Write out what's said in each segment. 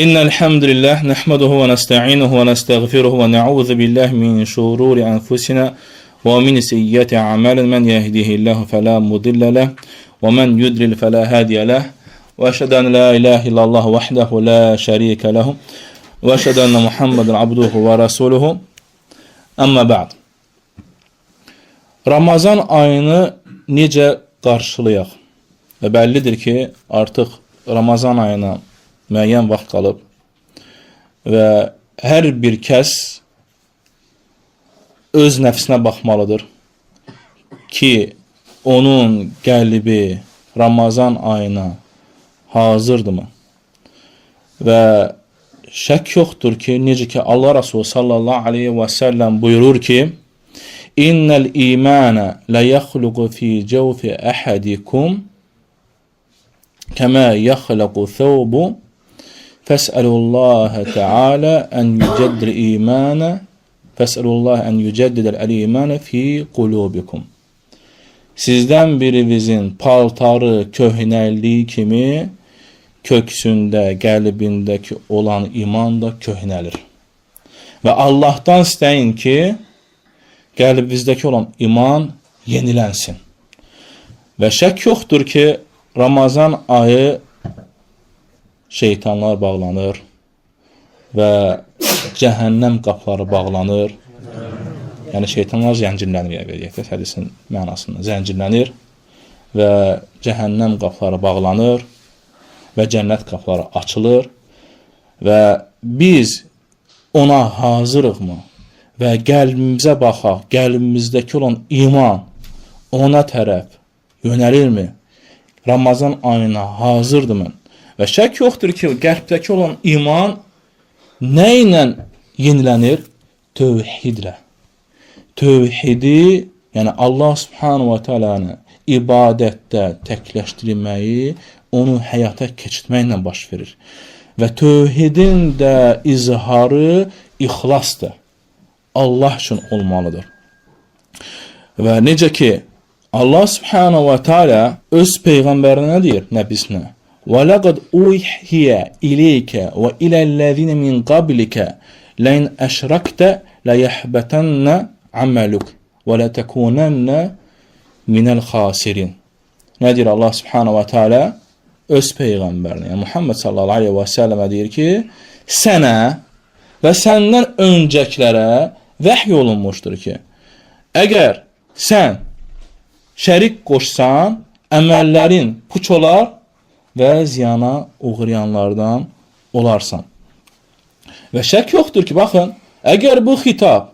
إن الحمد لله نحمده ونستعينه ونستغفره ونعوذ بالله من شرور أنفسنا ومن سيئات أعمالنا من يهده الله فلا مضل له ومن يضلل فلا هادي له وأشهد أن لا إله إلا الله وحده لا شريك له وأشهد أن محمدا عبده ورسوله أما بعد. Ramazan ayını necə qarşılayaq? Və bəllidir ki, artıq Ramazan ayına müəyyən vaxt qalıb və hər bir kəs öz nəfsinə baxmalıdır ki, onun qəlbi Ramazan ayına hazırdırmı? Və şək yoxdur ki, necə ki Allah Resulü sallallahu aleyhi və səlləm buyurur ki, İnnəl imanə lə yəxluqu fi cəvfi əhədikum kəmə yəxluqu thawbu fəsəlullaha təalə ən yücəddil imanə fəsəlullaha ən yücəddidəl əl-imanə fi qulubikum. Sizdən birinizin paltarı köhnəlliyi kimi köksündə, qəlbindəki olan iman da köhnəlir. Və Allahdan istəyin ki, qəlbinizdəki olan iman yenilənsin. Və şək yoxdur ki, Ramazan ayı şeytanlar bağlanır və cəhənnəm qapıları bağlanır. Yəni şeytanlar zəncirlənir, hədisin mənasında zəncirlənir və cəhənnəm qapıları bağlanır və cənnət qapıları açılır və biz ona hazırıqmı? Və qəlbimizə baxaq, qəlbimizdəki olan iman ona tərəf yönəlirmi? Ramazan ayına hazırdırmı? Və şək yoxdur ki, qəlbdəki olan iman nə ilə yenilənir? Tövhidlə. Tövhidi, yəni Allah subhanahu wa ta'alanı ibadətdə təkləşdirməyi, onu həyata keçirməklə baş verir. Və tövhidin də izharı ixlasdır. Allah üçün olmalıdır. Və necə ki, Allah subhanahu wa ta'ala öz peyğəmbərinə deyir, nəbisinə, وَلَقَدْ اُوحِيَ إِلَيْكَ وَإِلَى الَّذِينَ مِنْ قَبْلِكَ لَيْنْ أَشْرَكْتَ لَيَحْبَتَنَّ عَمَلُكَ وَلَتَكُونَنَّ مِنَ الْخَاسِرِينَ. Nə deyir Allah subhanahu wa ta'ala? Öz peyğəmbərinə, yəni Muhammed sallallahu aleyhi və səlləmə deyir ki, sənə və səndən öncəkilərə vəhy olunmuşdur ki, əgər sən şərik qoşsan, əməllərin puç olar və ziyana uğrayanlardan olarsan. Və şək yoxdur ki, baxın, əgər bu xitab,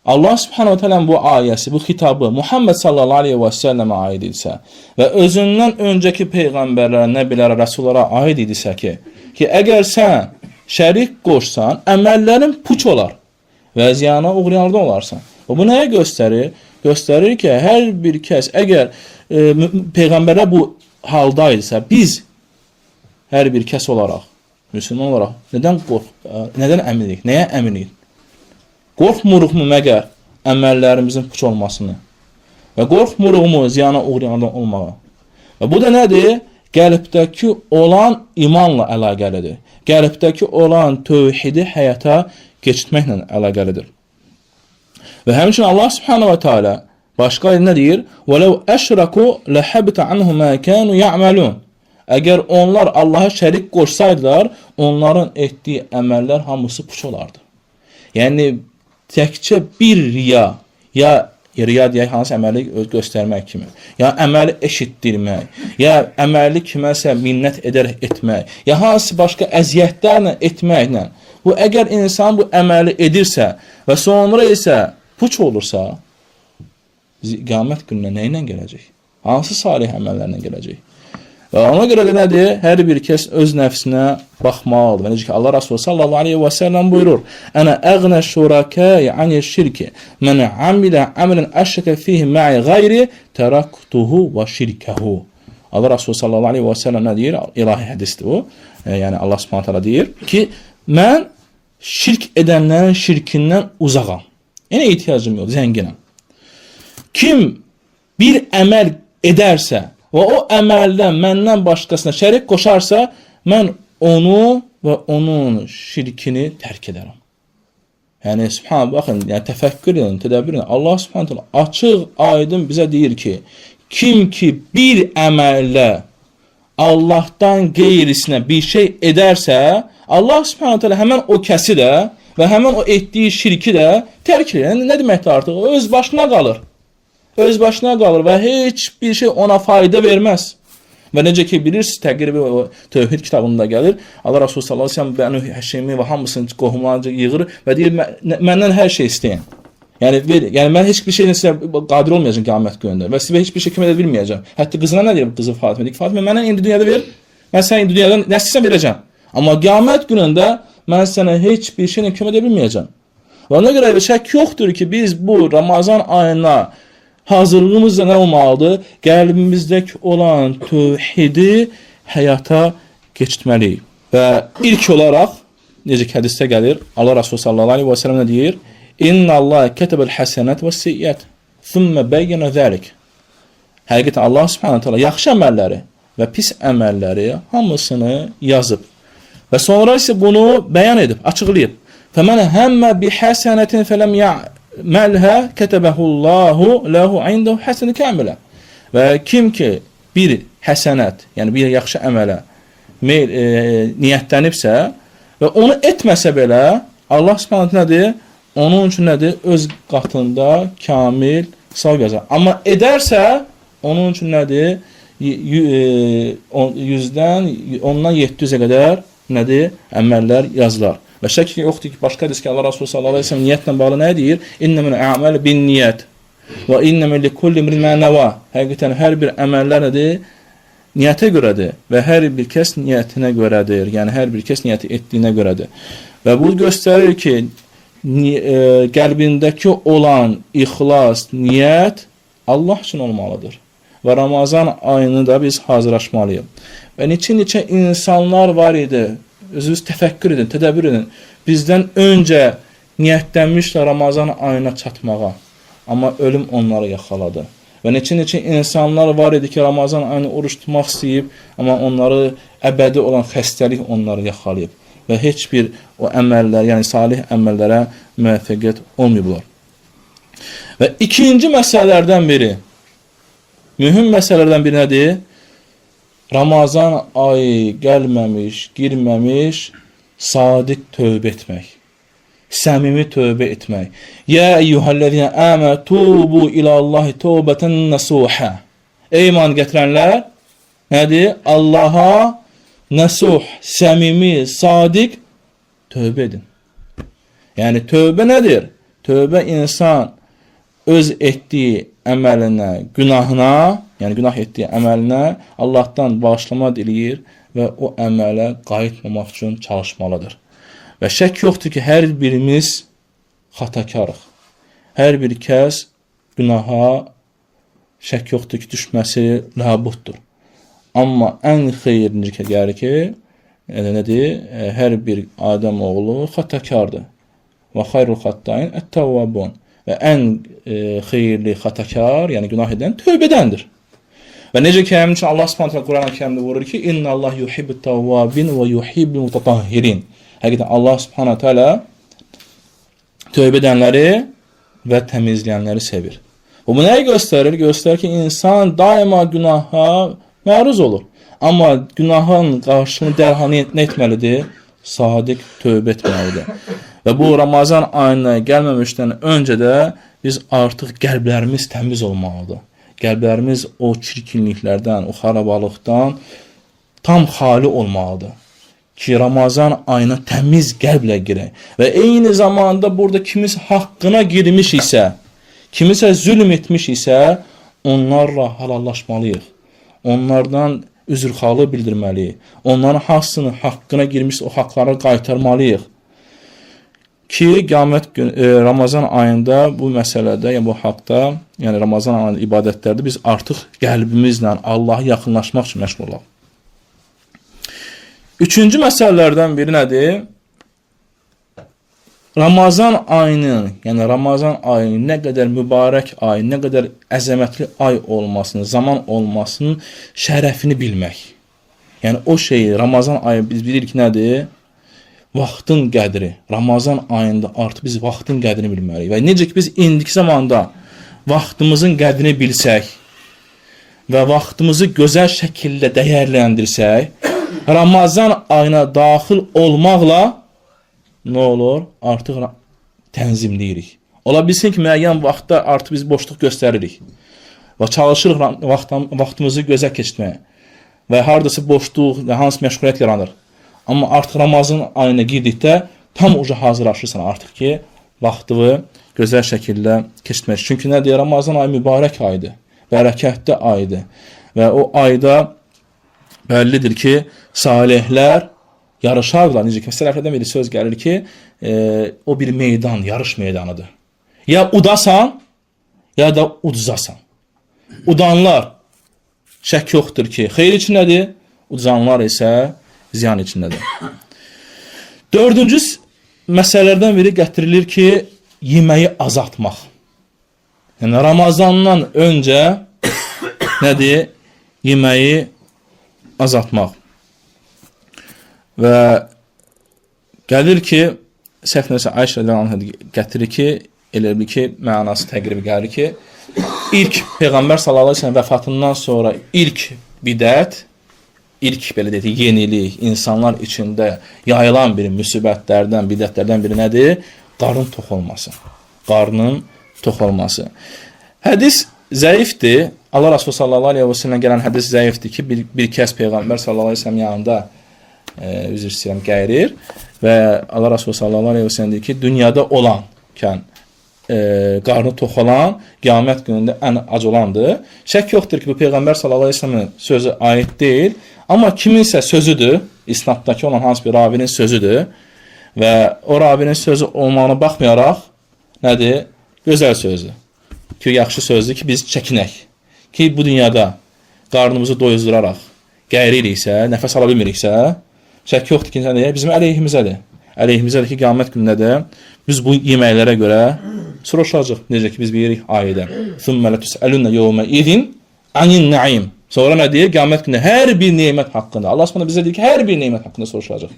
Allah subhanahu wa ta'ala bu ayəsi, bu xitabı Muhammed sallallahu aleyhi və səlləmə aid idisə və özündən öncəki peyğəmbərlərə, nəbilərə, rəsullara aid idisə ki, əgər sən şərik qoşsan, əməllərin puç olar və ziyana uğrayanlardan olarsan. Bu nəyə göstərir? Göstərir ki, hər bir kəs, əgər peyğəmbərlər bu halda idisə, biz hər bir kəs olaraq, müsəlman olaraq, nədən əminik? Nəyə əminik? Qorxmuruqmu məgər əməllərimizin puç olmasını və qorxmuruqmu ziyana uğrayanlardan olmağa? Və bu da nədir? Qəlbdəki olan imanla əlaqəlidir. Qəlbdəki olan tövhidi həyata keçirməklə əlaqəlidir. Və həmçinin Allah subhanahu wa ta'ala başqa nə deyir? وَلَوْ أَشْرَكُوا لَحَبِتَ عَنْهُمْ مَا كَانُوا يَعْمَلُونَ. Əgər onlar Allaha şərik qoşsaydılar, onların etdiyi əməllər hamısı puç olardı. Yəni, təkcə bir riya, ya riya deyək, hansı əməli göstərmək kimi, ya əməli eşitdirmək, ya əməli kiməsə minnət edərək etmək, ya hansı başqa əziyyətlərlə etməklə, bu əgər insan bu əməli edirsə və sonra isə puç olursa, qiyamət gününə nə ilə gələcək? Hansı salih əməllərlə gələcək? Və ona görə də nədir? Hər bir kəs öz nəfsinə baxmalıdır. Və necə ki, Allah Resulü sallallahu aleyhi və səlləm buyurur, Ənə əğnə şurakəy anil şirki, mənə amilə əmələn əşrəkə fihi mə'i qayri, tərəktuhu və şirkəhu. Allah Resulü sallallahu aleyhi və səlləm nə deyir? İlahi hədisdir bu. Yəni Allah subhanahu ta'ala deyir ki, mən şirk edənlərin şirkindən uzağam. Yəni ehtiyacım yox, zənginəm. Kim bir əməl edərsə və o əməldən məndən başqasına şərik qoşarsa, mən onu və onun şirkini tərk edərəm. Yəni subhan baxın, yəni təfəkkür edin, tədəbbür edin. Allah Subhanahu taala açıq, aydın bizə deyir ki, kim ki bir əməllə Allahdan qeyrisinə bir şey edərsə, Allah Subhanahu taala həmin o kəsi də və həmin o etdiyi şirki də tərk edir. Yəni, nə deməkdir artıq? O öz başına qalır. Öz başına qalır və heç bir şey ona fayda verməz. Və necə ki bilirsiniz, təqribi o Tövhid kitabında gəlir. Allah Resulü sallallahu əleyhi və səlləm Bənu Həşimi və hamısını qohumlarınca yığır və deyir, məndən hər şey istəyin. Yəni mən heç bir şeylə sizə qadir olmayacağam qiyamət günündə və sizə heç bir şey kömək edə bilməyəcəm. Hətta qızına nə deyir qızı Fatimə? Deyir, Fatimə, məndən indi dünyada ver. Mən sənə indi dünyadan nə istəsən verəcəm. Amma qiyamət günündə mən sənə heç bir şeylə kömək edə bilməyəcəm. Və ona görə şək yoxdur ki, biz bu Ramazan ayına hazırlığımızda nə olmalıdır? Qəlbimizdəki olan tövhidi həyata keçirməliyik. Və ilk olaraq, necə ki hədisdə gəlir, Allah Resulü sallallahu aleyhi və səlləm nə deyir? İnna Allah kətəbəl həsənət və siyyət, thümmə bəyyənə zəlik. Həqiqətən Allah subhanahu ta'ala yaxşı əməlləri və pis əməlləri hamısını yazıb. Və sonra isə bunu bəyan edib, açıqlayıb. Fəmən həmmə bi həsənətin fələm ya'məlhə kətəbəhullahu ləhu indəhu həsəni kəmilə. Və kim ki bir həsənət, yəni bir yaxşı əmələ niyyətlənibsə və onu etməsə belə, Allah subhanahu nədir? Onun üçün nədir? Öz qatında kamil savab yazar. Amma edərsə, onun üçün nədir? 100-dən ondan 700-ə qədər nədir? Əməllər yazılar. Və şək yoxdur ki, başqa hədis ki, Allah Resulü sallallahu aleyhi ve sellem niyyətlə bağlı nə deyir? İnnəmin əməl bin niyyət və innəmin likulli imrin mə nəvə. Həqiqətən hər bir əməllər nədir? Niyyətə görədir və hər bir kəs niyyətinə görədir. Yəni hər bir kəs niyyəti etdiyinə görədir. Və bu göstərir ki, qəlbindəki olan ixlas, niyyət Allah üçün olmalıdır. Və Ramazan ayını da biz hazırlaşmalıyıq. Və neçə insanlar var idi, özünüz təfəkkür edin, tədəbbür edin. Bizdən öncə niyyətlənmişlər Ramazan ayına çatmağa. Amma ölüm onları yaxaladı. Və neçə insanlar var idi ki, Ramazan ayını oruç tutmaq istəyib, amma onları əbədi olan xəstəlik onları yaxalayıb. Və heç bir o əməllər, yəni salih əməllərə müvəffəqiyyət olmayıblar. Və ikinci məsələlərdən biri, mühüm məsələlərdən biri nədir? Ramazan ayı gəlməmiş, girməmiş, sadiq tövbə etmək. Səmimi tövbə etmək. Yə eyyuhəl-ləzina əmə tubu ilallahi tövbətən nəsuhə. Ey iman gətirənlər, nədir? Allaha nəsuh, səmimi, sadiq tövbə edin. Yəni tövbə nədir? Tövbə insan öz etdiyi əməlinə, günahına, yəni günah etdiyi əməlinə Allahdan bağışlama diləyir və o əmələ qayıtmamaq üçün çalışmalıdır. Və şək yoxdur ki, hər birimiz xatakarıq. Hər bir kəs günaha şək yoxdur ki, düşməsi labuddur. Amma ən xeyirli gəlir ki, nədir? Hər bir Adəm oğlu xatakardır. Və xayrul xatta'in ət-tavvabun. Və ən xeyirli xatakar, yəni günah edən tövbədəndir. Və necə ki, həmin üçün Allah Subhanahu Quran-ı Kərimdə vurur ki, İnna Allah yuhibbut tavvabin və yuhibbul mutatahhirin. Həqiqətən Allah Subhanahu Teala tövbə edənləri və təmizləyənləri sevir. Bu nəyi göstərir? Göstərir ki, insan daima günaha məruz olur. Amma günahın qarşılığını dərhal nə etməlidir? Sadiq tövbə etməlidir. Və bu Ramazan ayına gəlməmişdən öncə də biz artıq qəlblərimiz təmiz olmalıdır. Qəlblərimiz o çirkinliklərdən, o xarabalıqdan tam xali olmalıdır. Ki Ramazan ayına təmiz qəlblə girək. Və eyni zamanda burada kimisə haqqına girmiş isə, kimisə zülm etmiş isə, onlarla halallaşmalıyıq. Onlardan üzrxalı bildirməliyik. Onların haqqına girmiş o haqları qaytarmalıyıq. Ki, qiyamət günü, Ramazan ayında bu məsələdə, yəni bu haqda, yəni Ramazan ayında ibadətlərdə biz artıq qəlbimizlə Allaha yaxınlaşmaq üçün məşğul olaq. Üçüncü məsələlərdən biri nədir? Ramazan ayının, yəni Ramazan ayının nə qədər mübarək ay, nə qədər əzəmətli ay olmasını, zaman olmasının şərəfini bilmək. Yəni o şeyi, Ramazan ayı biz bilirik ki, nədir? vaxtın qədri, Ramazan ayında artıq biz vaxtın qədrini bilməliyik. Və necə ki biz indiki zamanda vaxtımızın qədrini bilsək və vaxtımızı gözəl şəkildə dəyərləndirsək, Ramazan ayına daxil olmaqla nə olur? Artıq tənzimləyirik. Ola bilsin ki, müəyyən vaxtda artıq biz boşluq göstəririk və çalışırıq vaxtımızı gözəl keçirməyə və haradasa boşluq, hansı məşğuliyyət yaranır. Amma artıq Ramazan ayına girdikdə tam uca hazırlaşırsan artıq ki, vaxtını gözəl şəkildə keçirmək. Çünki nədir? Ramazan ayı mübarək aydır, bərəkətli aydır və o ayda bəllidir ki, salihlər yarışarlar. Necə ki, sələflərdən biri söz gəlir ki, o bir meydan, yarış meydanıdır. Ya udasan, ya da udzasan. Udanlar şək yoxdur ki, xeyir içindədir, udzanlar isə ziyan içindədir. Dördüncü məsələlərdən biri gətirilir ki, yeməyi azaltmaq. Yəni, Ramazandan öncə nədir? Yeməyi azaltmaq. Və gəlir ki, səhv nəsə Ayşə gətirir ki, elə bir ki, mənası təqribi gəlir ki, ilk Peyğəmbər sallallahu əleyhi və səlləm vəfatından sonra ilk bidət, ilk belə deyək, yenilik, insanlar içində yayılan bir müsibətlərdən, bidətlərdən biri nədir? Qarnın tox olması. Qarnın tox olması. Hədis zəifdir. Allah Rasulü sallallahu əleyhi və səlləm gələn hədis zəifdir ki, bir kəs Peyğəmbər sallallahu əleyhi və səlləm yanında üzr istəyirəm, gəyirir və Allah Rasulü sallallahu əleyhi və səlləm deyir ki, dünyada olankən qarnı tox olan qiyamət günündə ən ac olandır. Şək yoxdur ki, bu Peyğəmbər sallallahu əleyhi və səlləmin sözü aid deyil, amma kiminsə sözüdür, isnaddakı olan hansı bir ravinin sözüdür və o ravinin sözü olmağına baxmayaraq nədir? Gözəl sözdür. Ki, yaxşı sözdür ki, biz çəkinək. Ki, bu dünyada qarnımızı doyuzduraraq qəyririksə, nəfəs ala bilmiriksə, şək yoxdur ki, bizim əleyhimizədir. Əleyhimizədir ki, qiyamət günündə də biz bu yeməklərə görə soruşacaq. Necə ki, biz bilirik ayədə. ثُمَّ لَتُسْأَلُنَّ يَوْمَ اِذٍ عَنِ النَّعِيمِ Sonra nə deyir? Qiyamət günündə hər bir nemət haqqında. Allah Subhanahu bizə deyir ki, hər bir nemət haqqında soruşacaq.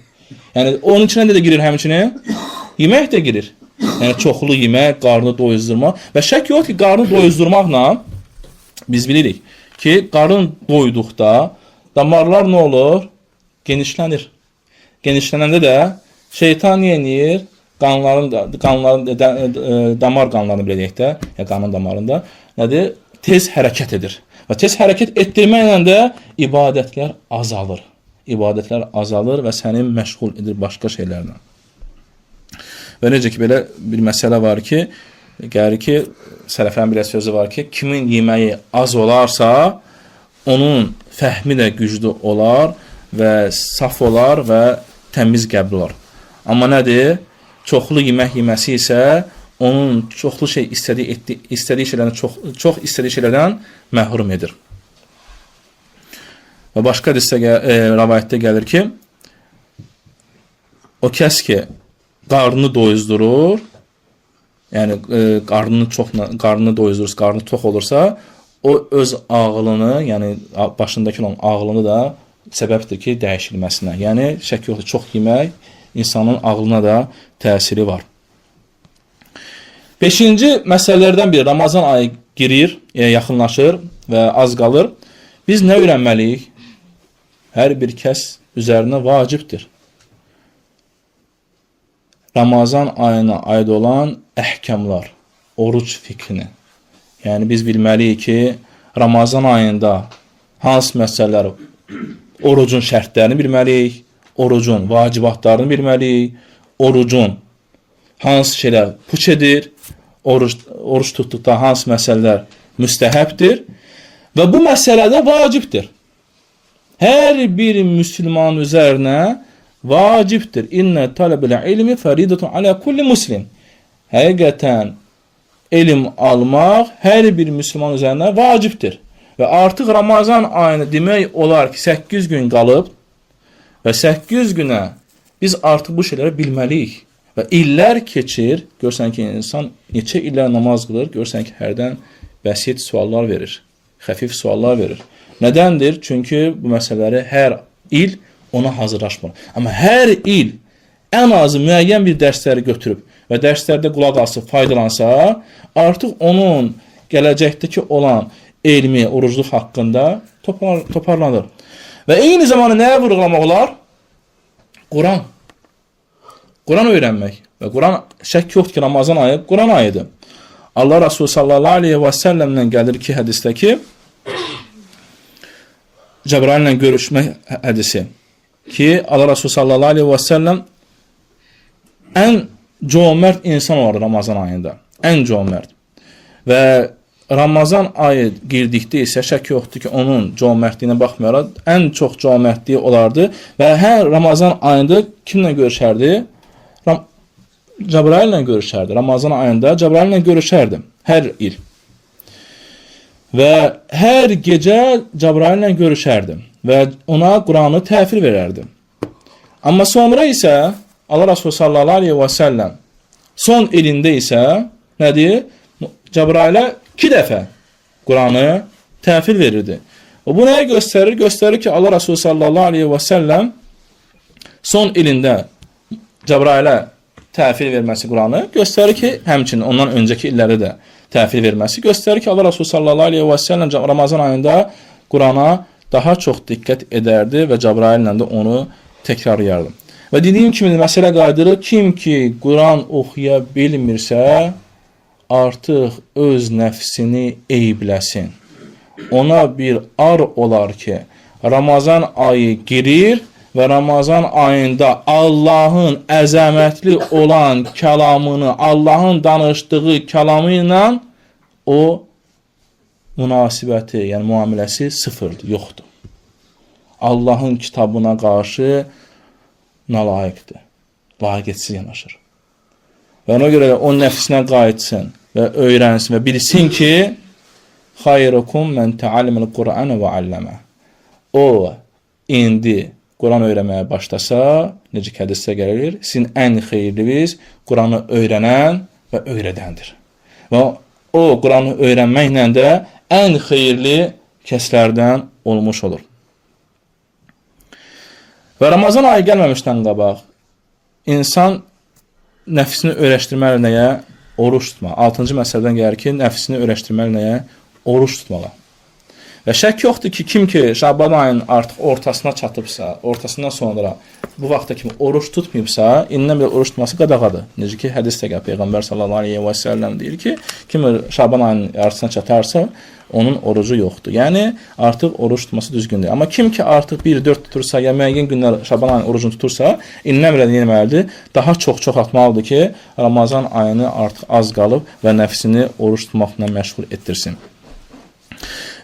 Yəni, onun içinə də girir həmçinin? Yemək də girir. Yəni, çoxlu yemək, qarnı doyuzdurmaq. Və şək yox ki, qarnı doyuzdurmaqla biz bilirik ki, qarın doyduqda damarlar nə olur? Genişlənir. Genişlənəndə də şeytan yenir, damar qanlarını belə deyək də, ya qanın damarında, nədir? Tez hərəkət edir. Və tez hərəkət etdirməklə də ibadətlər azalır. İbadətlər azalır və səni məşğul edir başqa şeylərlə. Və necə ki, belə bir məsələ var ki, gəlir ki, sələflərin bir sözü var ki, kimin yeməyi az olarsa, onun fəhmi də güclü olar və saf olar və təmiz qəbul olar. Amma nədir? Çoxlu yemək yeməsi isə onun çoxlu şey istədiyi şeylərdən məhrum edir. Və başqa rəvayətdə gəlir ki, o kəs ki, qarnını doyuzdurur, yəni qarnını doyuzdurursa, qarnı tox olursa, o öz ağlını, yəni başındakı olan ağlını da səbəbdir ki, dəyişilməsinə. Yəni, şək yoxdur, çox yemək insanın ağlına da təsiri var. Beşinci məsələlərdən biri, Ramazan ayı girir, yaxınlaşır və az qalır. Biz nə öyrənməliyik? Hər bir kəs üzərinə vacibdir. Ramazan ayına aid olan əhkamlar, oruc fikrini. Yəni, biz bilməliyik ki, Ramazan ayında hansı məsələlər, orucun şərtlərini bilməliyik, orucun vacibatlarını bilməliyik, orucun hansı şeylər puç edir, oruç tutduqda hansı məsələlər müstəhəbdir və bu məsələdə vacibdir. Hər bir müsəlman üzərinə vacibdir. İnnə tələbələ ilmi fəridətun alə kulli muslim. Həqiqətən, elm almaq hər bir müsəlman üzərinə vacibdir. Və artıq Ramazan ayını demək olar ki, 8 gün qalıb və 8 günə biz artıq bu şeyləri bilməliyik. Və illər keçir, görsən ki, insan neçə illər namaz qılır, görsən ki, hərdən bəsit suallar verir, xəfif suallar verir. Nədəndir? Çünki bu məsələləri hər il ona hazırlaşmır. Amma hər il ən azı müəyyən bir dərsləri götürüb və dərslərdə qulaq asıb faydalansa, artıq onun gələcəkdəki olan elmi, orucluq haqqında toparlanır. Və eyni zamanda nəyə vurğulamaq olar? Quran. Quran öyrənmək. Və Quran, şək yoxdur ki, Ramazan ayı Quran ayıdır. Allah Resulü sallallahu aleyhi və səlləmlə gəlir ki, hədisdə ki, Cəbraillə görüşmək hədisi ki, Allah Resulü sallallahu aleyhi və səlləm ən cömert insan olar Ramazan ayında. Ən cömert. Və Ramazan ayı girdikdə isə şək yoxdur ki, onun cömertliyinə baxmayaraq ən çox cömertliyi olardı və hər Ramazan ayında kimlə görüşərdi? Cəbraillə görüşərdi. Ramazan ayında Cəbraillə görüşərdi. Hər il. Və hər gecə Cəbraillə görüşərdi. Və ona Quranı təhvil verərdi. Amma sonra isə Allah Resulü sallallahu aleyhi və səlləm son ilində isə nədir? Cəbrailə 2 dəfə Quranı təhvil verirdi. Və bu nəyə göstərir? Göstərir ki, Allah Resulü sallallahu aleyhi və səlləm son ilində Cəbrailə təhvil verməsi Quranı göstərir ki, həmçinin ondan öncəki illəri də təhvil verməsi göstərir ki, Allah Resulü sallallahu aleyhi və səlləm Ramazan ayında Qurana daha çox diqqət edərdi və Cəbraillə də onu təkrarlayardı. Və dediyim kimi məsələ qayıdırır, kim ki Quran oxuya bilmirsə, artıq öz nəfsini eybləsin. Ona bir ar olar ki, Ramazan ayı girir və Ramazan ayında Allahın əzəmətli olan kəlamını, Allahın danışdığı kəlamı ilə o münasibəti, yəni müamiləsi sıfırdır, yoxdur. Allahın kitabına qarşı nalayiqdir, layiqiyyətsiz yanaşır. Və ona görə o nəfsinə qayıtsın və öyrənsin və bilsin ki, xayrukum mən təallimul Qur'an və alləmə. O, indi Quran öyrənməyə başlasa, necə ki hədisdə gəlir, sizin ən xeyirliniz Quranı öyrənən və öyrədəndir. Və o, Quranı öyrənməklə də ən xeyirli kəslərdən olmuş olur. Və Ramazan ayı gəlməmişdən qabaq, insan nəfsini öyrəşdirməli nəyə? Oruç tutma. 6-cı məsələdən gəlir ki, nəfsini öyrəşdirməli nəyə? Oruç tutmalı. Və şək yoxdur ki, kim ki Şaban ayının artıq ortasına çatıbsa, ortasından sonra bu vaxta kimi oruç tutmayıbsa, indən belə oruç tutması qadağadır. Necə ki, hədisdə gəlir, Peyğəmbər sallallahu aleyhi və səlləm deyir ki, kim Şaban ayının yarısına çatarsa, onun orucu yoxdur. Yəni, artıq oruç tutması düzgündür. Amma kim ki artıq 1-4 tutursa, ya müəyyən günlər Şaban ayının orucunu tutursa, indən belə deyilməlidir, daha çox atmalıdır ki, Ramazan ayını artıq az qalıb və nəfsini oruç tutmaqla məşğul etdirsin.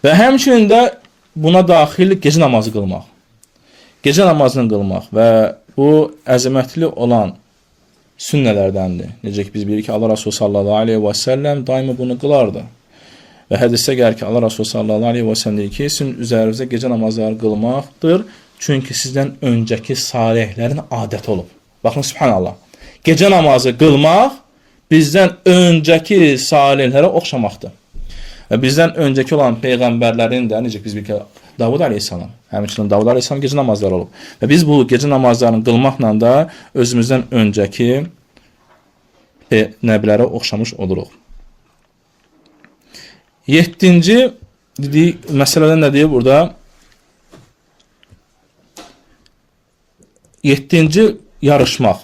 Və həmçinin də buna daxil gecə namazı qılmaq. Gecə namazını qılmaq və bu əzəmətli olan sünnələrdəndir. Necə ki, biz bilirik ki, Allah Resulü sallallahu aleyhi və səlləm daima bunu qılardı. Və hədisdə gəlir ki, Allah Resulü sallallahu aleyhi və səlləm deyir ki, sizin üzərinizə gecə namazları qılmaqdır, çünki sizdən öncəki salihlərin adəti olub. Baxın, subhanallah. Gecə namazı qılmaq bizdən öncəki salihlərə oxşamaqdır. Və bizdən öncəki olan peyğəmbərlərin də, necə biz bilirik ki, Davud aleyhissalam, həmçinin Davud aleyhissalam gecə namazları olub. Və biz bu gecə namazlarını qılmaqla da özümüzdən öncəki nəbilərə oxşamış oluruq. 7-ci məsələdən nə deyir burada? 7-ci yarışmaq,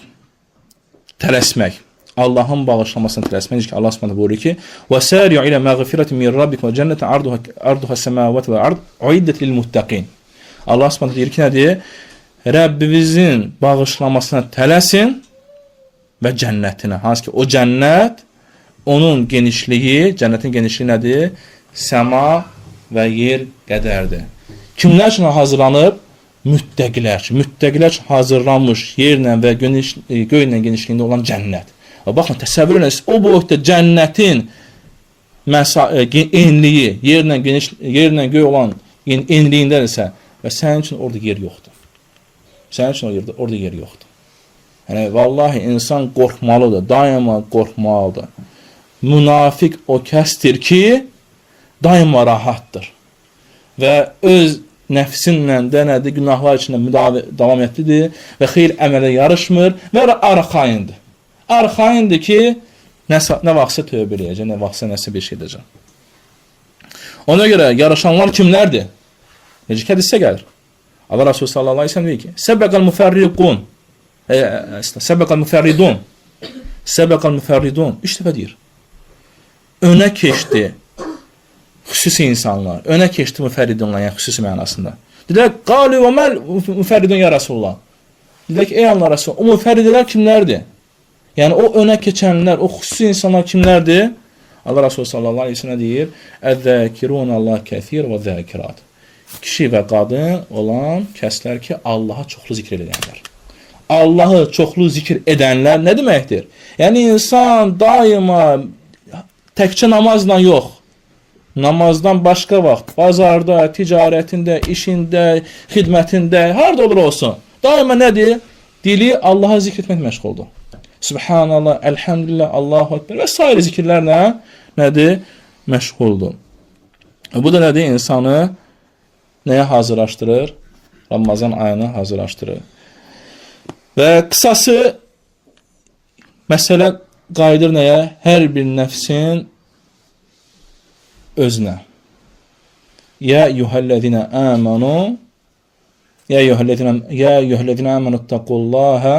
tələsmək. Allahın bağışlamasını tələsmək. Necə ki, Allah Subhanahu buyurur ki: "Və-sari'u ilə məğfirətin min rabbikum və cənnətin arduha səmavati və ard uiddat lil-muttaqin." Allah Subhanahu deyir ki, nədir? Rəbbinizin bağışlamasına tələsin və cənnətinə. Hansı ki, o cənnət, onun genişliyi, cənnətin genişliyi nədir? Səma və yer qədərdir. Kimlər üçün hazırlanıb? Müttəqilər. Müttəqilər üçün hazırlanmış yerlə və göylə genişliyində olan cənnət. Baxın, təsəvvür edin, o boyutda cənnətin enliyi, yerlə göy olan enliyindədirsə və sənin üçün orada yer yoxdur. Sənin üçün orada yer yoxdur. Yəni, vallahi insan qorxmalıdır, daima qorxmalıdır. Münafiq o kəsdir ki, daima rahatdır və öz nəfsinlə də nədir, günahlar içində davam etdidir və xeyir əmələ yarışmır və arxayındır. Arxayındır ki, nə vaxtsa tövbə eləyəcək, nə vaxtsa nəsə bir şey edəcək. Ona görə yarışanlar kimlərdir? Necə ki, hədisdə gəlir. Allah Resulü sallallahu aleyhi ve sellem deyir ki, Səbəqəl müfərridun. 3 dəfə deyir. Önə keçdi xüsusi insanlar. Önə keçdi müfərridunlar, yəni xüsusi mənasında. Dedilər, qalu və məl müfərridun ya Rasulullah. Dedilər ki, ey Allah Resulullah, o müfərridlər kimlərdir? Yəni o önə keçənlər, o xüsusi insanlar kimlərdir? Allah Resulü sallallahu aleyhi ve sellem deyir, əzzəkirun Allah kəthir və zəkirat. Kişi və qadın olan kəslər ki, Allaha çoxlu zikr edənlər. Allahı çoxlu zikr edənlər nə deməkdir? Yəni insan daima təkcə namazla yox, namazdan başqa vaxt, bazarda, ticarətində, işində, xidmətində, harada olur olsun, daima nədir? Dili Allaha zikr etmək məşğuldur. Subhanallah, elhamdülillah, Allahu Ekber və s. zikirlərlə nədir? Məşğuldur. Bu da nədir? İnsanı nəyə hazırlaşdırır? Ramazan ayını hazırlaşdırır. Və qısası məsələ qayıdır nəyə? Hər bir nəfsin özünə. Ya eyyuhəl-ləzinə əmənu Ya eyyuhəl-ləzinə əmənu ittaqullaha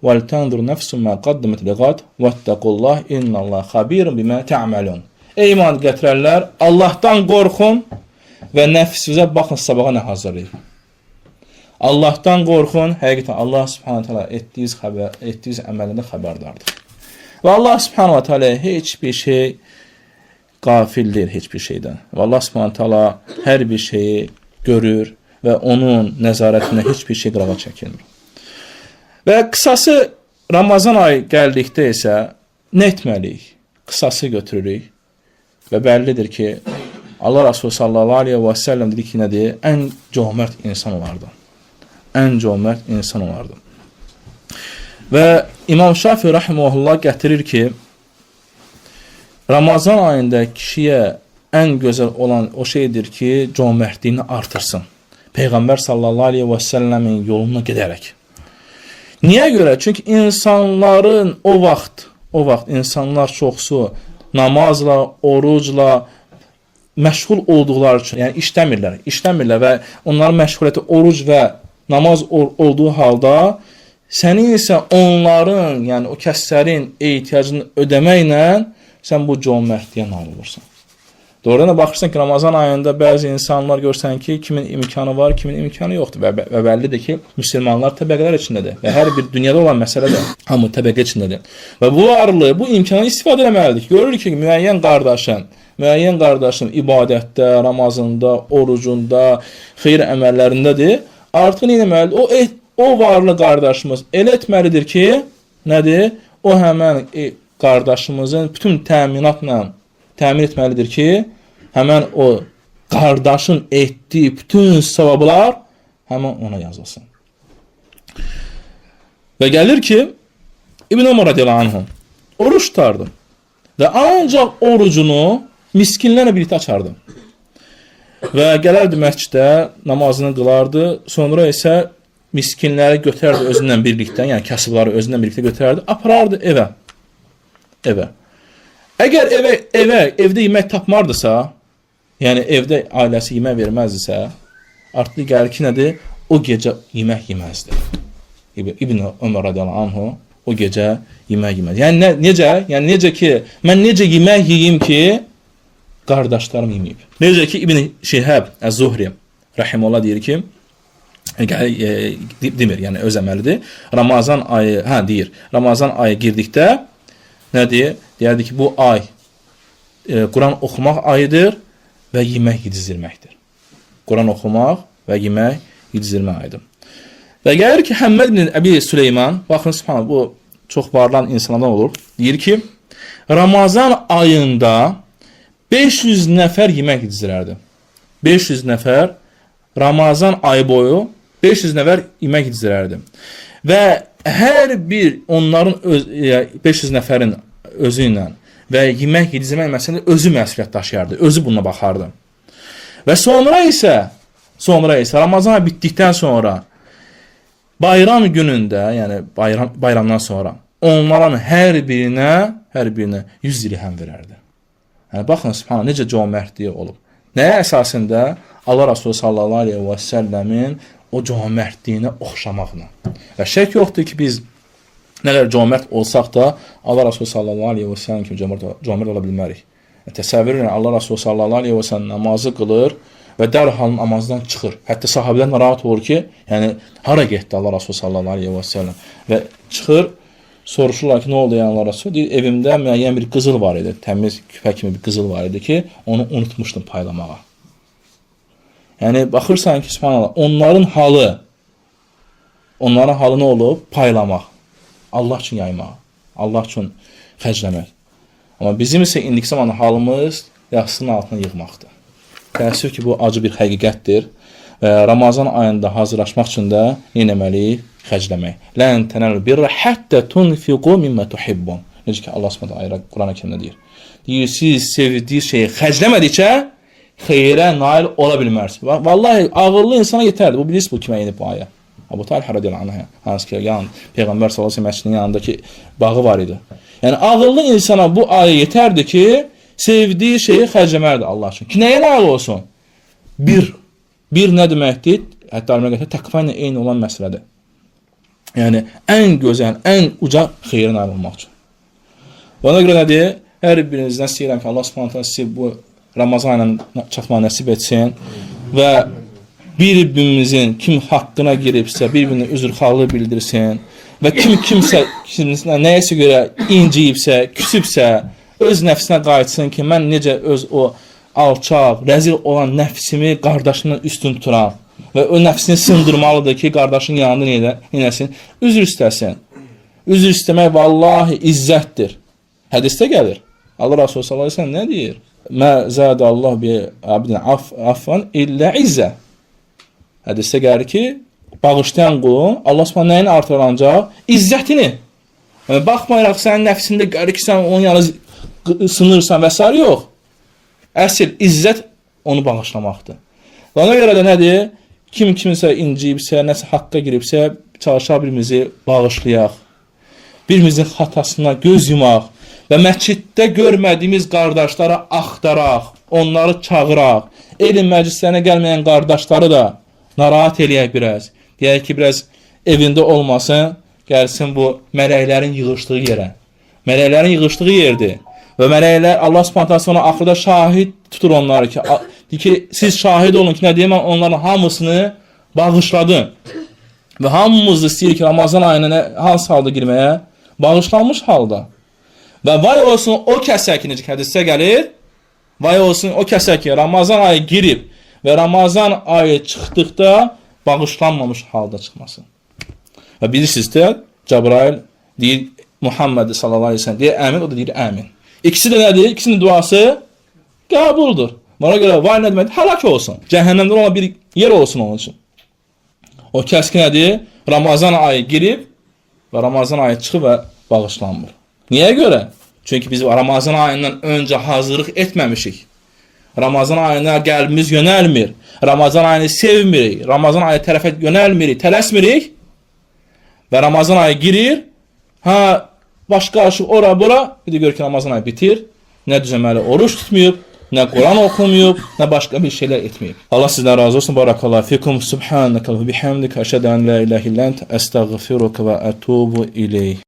وَلْتَنْظُرْ نَفْسٌ مَا قَدَّمَتْ لِغَدٍ وَاتَّقُوا اللَّهَ إِنَّ اللَّهَ خَبِيرٌ بِمَا تَعْمَلُونَ. Ey iman gətirənlər, Allahdan qorxun və nəfsinizə baxın sabaha nə hazırlayır. Allahdan qorxun, həqiqətən Allah Subhanahu taala etdiyiniz əməlində xəbərdardır. Və Allah Subhanahu taala heç bir şey qafildir heç bir şeydən. Və Allah Subhanahu taala hər bir şeyi görür və onun nəzarətində heç bir şey qırağa çəkilmir. Və qısası Ramazan ayı gəldikdə isə nə etməliyik? Qısası götürürük və bəllidir ki, Allah Resulü sallallahu aleyhi və səlləm dedi ki, nədir? Ən cömert insan olardı. Ən cömert insan olardı. Və İmam Şafii rahimehullah gətirir ki, Ramazan ayında kişiyə ən gözəl olan o şeydir ki, cömertliyini artırsın. Peyğəmbər sallallahu aleyhi və səlləmin yoluna gedərək. Niyə görə? Çünki insanların o vaxt insanlar çoxsu namazla, orucla məşğul olduqları üçün, yəni işləmirlər və onların məşğuliyyəti oruc və namaz olduğu halda sənin isə onların, yəni o kəslərin ehtiyacını ödəməklə sən bu cömertliyə nail olursan. Doğrudan da baxırsan ki, Ramazan ayında bəzi insanlar görsən ki, kimin imkanı var, kimin imkanı yoxdur və bəllidir ki, müsəlmanlar təbəqələr içindədir və hər bir dünyada olan məsələ də hamı təbəqə içindədir. Və bu varlığı, bu imkanı istifadə etməlidir. Görürük ki, müəyyən qardaşın ibadətdə, Ramazanda, orucunda, xeyir əməllərindədir. Artıq nə etməlidir? O varlı qardaşımız elə etməlidir ki, nədir? O həmən qardaşımızın bütün təmin etməlidir ki, həmən o qardaşın etdiyi bütün savablar həmən ona yazılsın. Və gəlir ki, İbn Ömər radiyallahu anhu oruç tutardı və ancaq orucunu miskinlərlə birlikdə açardı. Və gələrdi məscidə, namazını qılardı, sonra isə miskinləri götürərdi özündən birlikdə, yəni kasıbları özündən birlikdə götürərdi, aparardı evə. Əgər evdə yemək tapmardısa, yəni evdə ailəsi yemək verməzdisə, artıq gəlir ki, nədir? O gecə yemək yeməzdi. İbn Ömər radiyallahu anhu o gecə yemək yeməzdi. Yəni necə? Yəni necə ki, mən necə yemək yeyim ki, qardaşlarım yeməyib. Necə ki, İbn Şihab əz-Zuhri rahimehullah deyir ki, demir, yəni öz əməlidir. Ramazan ayı girdikdə nədir? Deyərdi ki, bu ay Quran oxumaq ayıdır və yemək yedizdirməkdir. Quran oxumaq və yemək yedizdirmək ayıdır. Və gəlir ki, Həmməd ibn Əbi Süleyman, baxın, subhanallah, bu çox varlanan insanlardan olur, deyir ki, Ramazan ayında 500 nəfər yemək yedizdirərdi. 500 nəfər Ramazan ayı boyu 500 nəfər yemək yedizdirərdi. Və hər bir onların 500 nəfərin özü ilə və yemək yedizdirmək məsələsində özü məsuliyyət daşıyardı, özü buna baxardı. Və sonra isə sonra isə Ramazan ayı bitdikdən sonra bayram günündə, yəni bayramdan sonra onların hər birinə 100 dirhəm verərdi. Yəni baxın subhanallah necə cömertliyi olub. Nəyə əsasında? Allah Resulü sallallahu aleyhi və səlləmin o cömertliyinə oxşamaqla. Və şək yoxdur ki, biz nə qədər cömert olsaq da Allah Resulü sallallahu aleyhi və səlləm kimi cömert ola bilmərik. Təsəvvür edin, Allah Resulü sallallahu aleyhi və səlləm namazı qılır və dərhal namazdan çıxır. Hətta sahabələr narahat olur ki, yəni hara getdi Allah Resulü sallallahu aleyhi və səlləm və çıxır, soruşurlar ki, nə oldu yəni Allah Resulü? Deyir, evimdə müəyyən bir qızıl var idi, təmiz küpə kimi bir qızıl var idi ki, onu unutmuşdum paylamağa. Yəni baxırsan ki, subhanallah, onların halı nə olub? Paylamaq, Allah üçün yaymaq, Allah üçün xərcləmək. Amma bizim isə indiki zamanı halımız yastığın altına yığmaqdır. Təəssüf ki, bu acı bir həqiqətdir və Ramazan ayında hazırlaşmaq üçün də nə etməliyik? Xərcləmək. Lən tənəlul birrə həttə tunfiqu mimmə tuhibbun. Necə ki, Allah Subhanahu ayədə Quran-ı Kərimdə deyir. Deyir, siz sevdiyi şeyi xərcləmədikcə xeyrə nail ola bilmərsiniz. Vallahi ağıllı insana yetərdi. Bu bilirsiniz bu kimə inib bu ayə. Əbu Talib radiyallahu anh, hansı ki, Peyğəmbər sallallahu əleyhi və səlləm məscidinin yanındakı bağı var idi. Yəni ağıllı insana bu ayə yetərdi ki, sevdiyi şeyi xərcləməlidir Allah üçün. Ki nəyə nail olsun? Bir nə deməkdir? Hətta alimlər təqva ilə eyni olan məsələdir. Yəni ən gözəl, ən uca xeyrə nail olmaq üçün. Ona görə nədir? Hər birinizdən istəyirəm ki, Allah Subhanahu taala sizi bu Ramazan ayına çatmağı nəsib etsin və bir-birimizin kim haqqına giribsə, bir-birinə üzrxahlıq bildirsin və kimsə nəyəsə görə inciyibsə, küsübsə, öz nəfsinə qayıtsın ki, mən necə öz o alçaq, rəzil olan nəfsimi qardaşımdan üstün tuturam və o nəfsini sındırmalıdır ki, qardaşın yanında neynəsin? Üzr istəsin. Üzr istəmək vallahi izzətdir. Hədisdə gəlir. Allah Resulü sallallahu aleyhi ve sellem nə deyir? Mə zədə Allah bi abdin affan illə izzə. Hədisdə gəlir ki, bağışlayan qulun Allah Subhanahu nəyin artırılacaq? İzzətini. Yəni, baxmayaraq sənin nəfsində gəlir ki, sən onun yanı sınırsan və s. yox. Əsl izzət onu bağışlamaqdır. Ona görə də nədir? Kimsə inciyibsə, nəsə haqqa giribsə, çalışaq birimizi bağışlayaq. Birimizin xatasına göz yumaq və məsciddə görmədiyimiz qardaşlara axtaraq, onları çağıraq. Elm məclislərinə gəlməyən qardaşları da narahat eləyək biraz. Deyək ki, biraz evində olmasın, gəlsin bu mələklərin yığışdığı yerə. Mələklərin yığışdığı yerdir. Və mələklər Allah Subhanahu sonra axırda şahid tutur onları ki, siz şahid olun ki, nə deyəm, mən onların hamısını bağışladım. Və hamımız istəyir ki, Ramazan ayına hansı halda girməyə? Bağışlanmış halda. Və vay olsun o kəsə ki, necə hədisdə gəlir, vay olsun o kəsə ki, Ramazan ayı girib və Ramazan ayı çıxdıqda bağışlanmamış halda çıxmasın. Və bilirsiniz də, Cəbrail deyir, Muhammed sallallahu aleyhi ve sellem deyir, əmin, o da deyir, əmin. İkisi də nədir? İkisinin duası qəbuldur. Bana görə vay nə demək? Həlak olsun. Cəhənnəmdə olan bir yer olsun onun üçün. O kəs ki nədir? Ramazan ayı girib və Ramazan ayı çıxıb və bağışlanmır. Niyə görə? Çünki biz Ramazan ayından öncə hazırlıq etməmişik. Ramazan ayına qəlbimiz yönəlmir. Ramazan ayını sevmirik. Ramazan ayı tərəfə yönəlmirik, tələsmirik. Və Ramazan ayı girir. Başqa aşıq ora bura. Bir də gör ki, Ramazan ayı bitir. Nə düzəməli oruç tutmayıb, nə Quran oxumayıb, nə başqa bir şeylər etməyib. Allah sizdən razı olsun. Barakallahu fikum. Subhanaka və bihamdika. Əşhədu an la ilahe illə ente. Estağfiruka və ətubu ileyh.